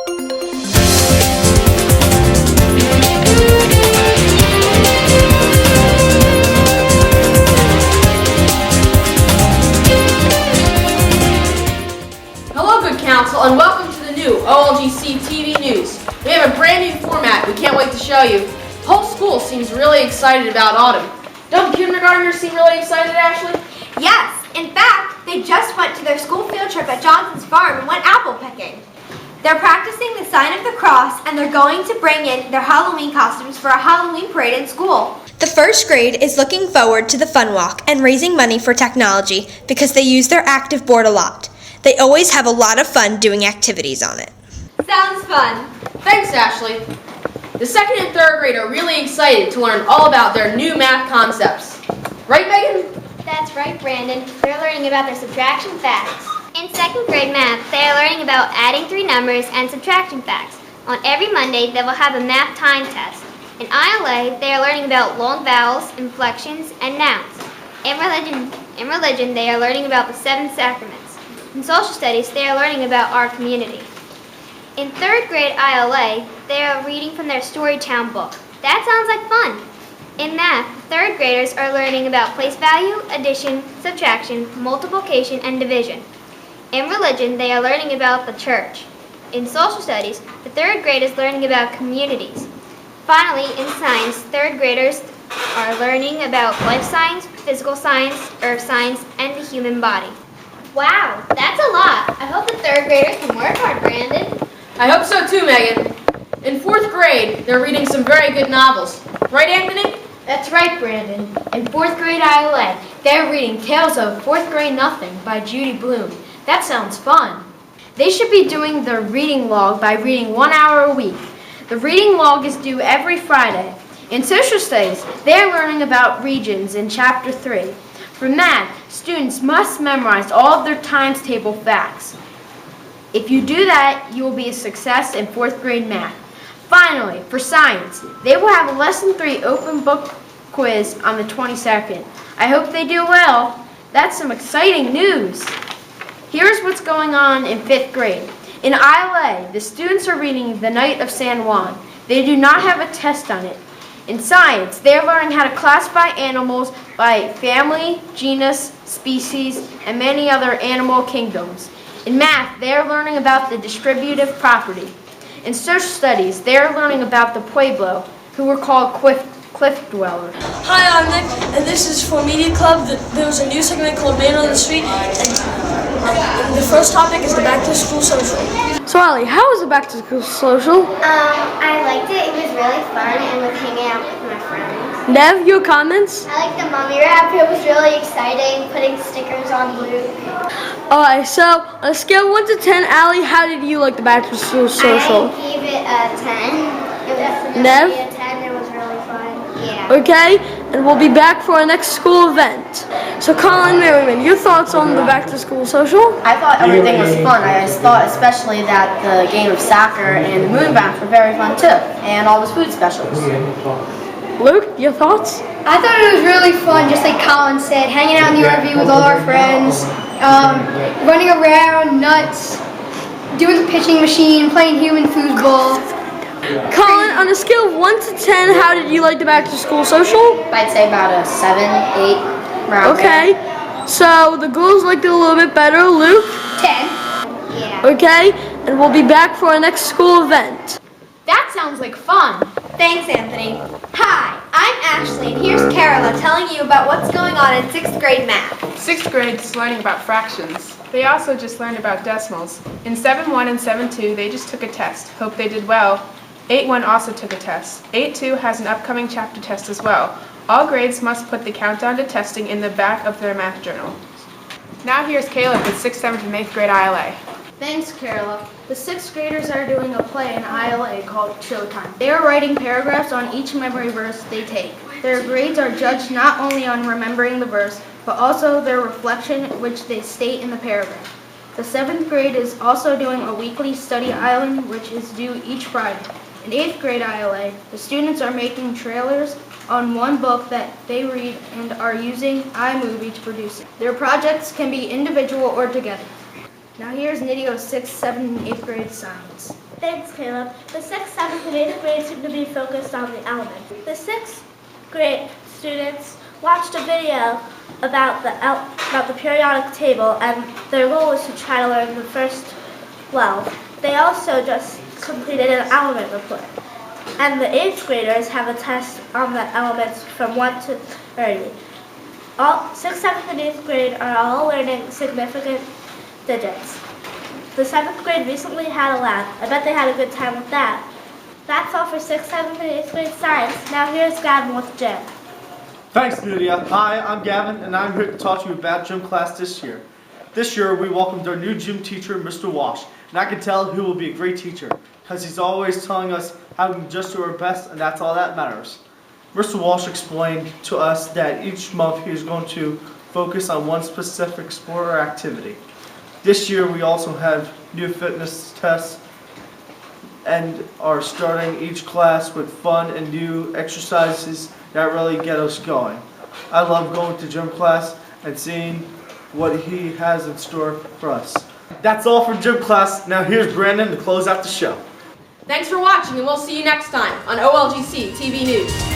Council, and welcome to the new W-OLGC-TV news. We have a brand new format we can't wait to show you. The whole school seems really excited about autumn. Don't the kindergartners seem really excited, Ashley? Yes, in fact, they just went to their school field trip at Johnson's farm and went apple picking. They're practicing the sign of the cross, and they're going to bring in their Halloween costumes for a Halloween parade in school. The first grade is looking forward to the fun walk and raising money for technology because they use their active board a lot. They always have a lot of fun doing activities on it. Sounds fun. Thanks, Ashley. The second and third grade are really excited to learn all about their new math concepts. Right, Megan? That's right, Brandon. They're learning about their subtraction facts. In second grade math, they are learning about adding three numbers and subtraction facts. On every Monday, they will have a math time test. In ILA, they are learning about long vowels, inflections, and nouns. In religion, they are learning about the 7 sacraments. In social studies, they are learning about our community. In third grade ILA, they are reading from their Storytown book. That sounds like fun. In math, third graders are learning about place value, addition, subtraction, multiplication, and division. In religion, they are learning about the church. In social studies, the third grade is learning about communities. Finally, in science, third graders are learning about life science, physical science, earth science, and the human body. Wow, that's a lot. I hope the third graders can work hard, Brandon. I hope so too, Megan. In fourth grade, they're reading some very good novels. Right, Anthony? That's right, Brandon. In fourth grade ILA, they're reading Tales of Fourth Grade Nothing by Judy Blume. That sounds fun. They should be doing their reading log by reading 1 hour a week. The reading log is due every Friday. In social studies, they're learning about regions in chapter 3. For math, students must memorize all of their times table facts. If you do that, you will be a success in fourth grade math. Finally, for science, they will have a lesson 3 open book quiz on the 22nd. I hope they do well. That's some exciting news. Here's what's going on in 5th grade. In ILA, the students are reading The Night of San Juan. They do not have a test on it. In science, they are learning how to classify animals by family, genus, species, and many other animal kingdoms. In math, they are learning about the distributive property. In social studies, they are learning about the Pueblo, who were called cliff dwellers. Hi, I'm Nick, and this is for Media Club. There was a new segment called Man on the Street, and the first topic is the Back to School Social. So, Allie, how was the Back to School Social? I liked it. It was really fun and with hanging out with my friends. Nev, your comments? I liked the mummy wrap. It was really exciting, putting stickers on Luke. Alright, so on a scale of 1 to 10, Allie, how did you like the Back to School Social? I gave it a 10. It was definitely Nev? a 10. It was really fun. Yeah. Okay, and we'll be back for our next school event. So, Colin Merriman, your thoughts on the Back to School Social? I thought everything was fun. I thought especially that the game of soccer and the moon bounce were very fun too, and all the food specials. Luke, your thoughts? I thought it was really fun, just like Colin said, hanging out in the RV with all our friends, running around, nuts, doing the pitching machine, playing human foosball. Colin, on a scale of 1 to 10, how did you like the Back to School Social? I'd say about a 7, 8, around Okay, so the girls liked it a little bit better. Luke? 10. Yeah. Okay, and we'll be back for our next school event. That sounds like fun. Thanks, Anthony. Hi, I'm Ashley, and here's Carola telling you about what's going on in 6th grade math. 6th grade is learning about fractions. They also just learned about decimals. In 7-1 and 7-2, they just took a test. Hope they did well. 8-1 also took a test. 8-2 has an upcoming chapter test as well. All grades must put the countdown to testing in the back of their math journal. Now here's Caleb with 6th, 7th, and 8th grade ILA. Thanks, Carola. The 6th graders are doing a play in ILA called Showtime. They are writing paragraphs on each memory verse they take. Their grades are judged not only on remembering the verse, but also their reflection which they state in the paragraph. The 7th grade is also doing a weekly study island which is due each Friday. In 8th grade ILA, the students are making trailers on one book that they read and are using iMovie to produce it. Their projects can be individual or together. Now here's Nidio's 6th, 7th, and 8th grade science. Thanks, Caleb. The 6th, 7th, and 8th grade seem to be focused on the elements. The 6th grade students watched a video about the periodic table, and their goal was to try to learn the first 12. They also just completed an element report. And the 8th graders have a test on the elements from 1 to 30. All 6th, 7th, and 8th grade are all learning significant digits. The 7th grade recently had a lab. I bet they had a good time with that. That's all for 6th, 7th, and 8th grade science. Now here's Gavin with gym. Thanks, Lydia. Hi, I'm Gavin, and I'm here to talk to you about gym class this year. This year, we welcomed our new gym teacher, Mr. Walsh, and I can tell he will be a great teacher, because he's always telling us how we can just do our best, and that's all that matters. Mr. Walsh explained to us that each month he is going to focus on one specific sport or activity. This year, we also have new fitness tests and are starting each class with fun and new exercises that really get us going. I love going to gym class and seeing what he has in store for us. That's all for gym class. Now here's Brandon to close out the show. Thanks for watching, and we'll see you next time on OLGC TV News.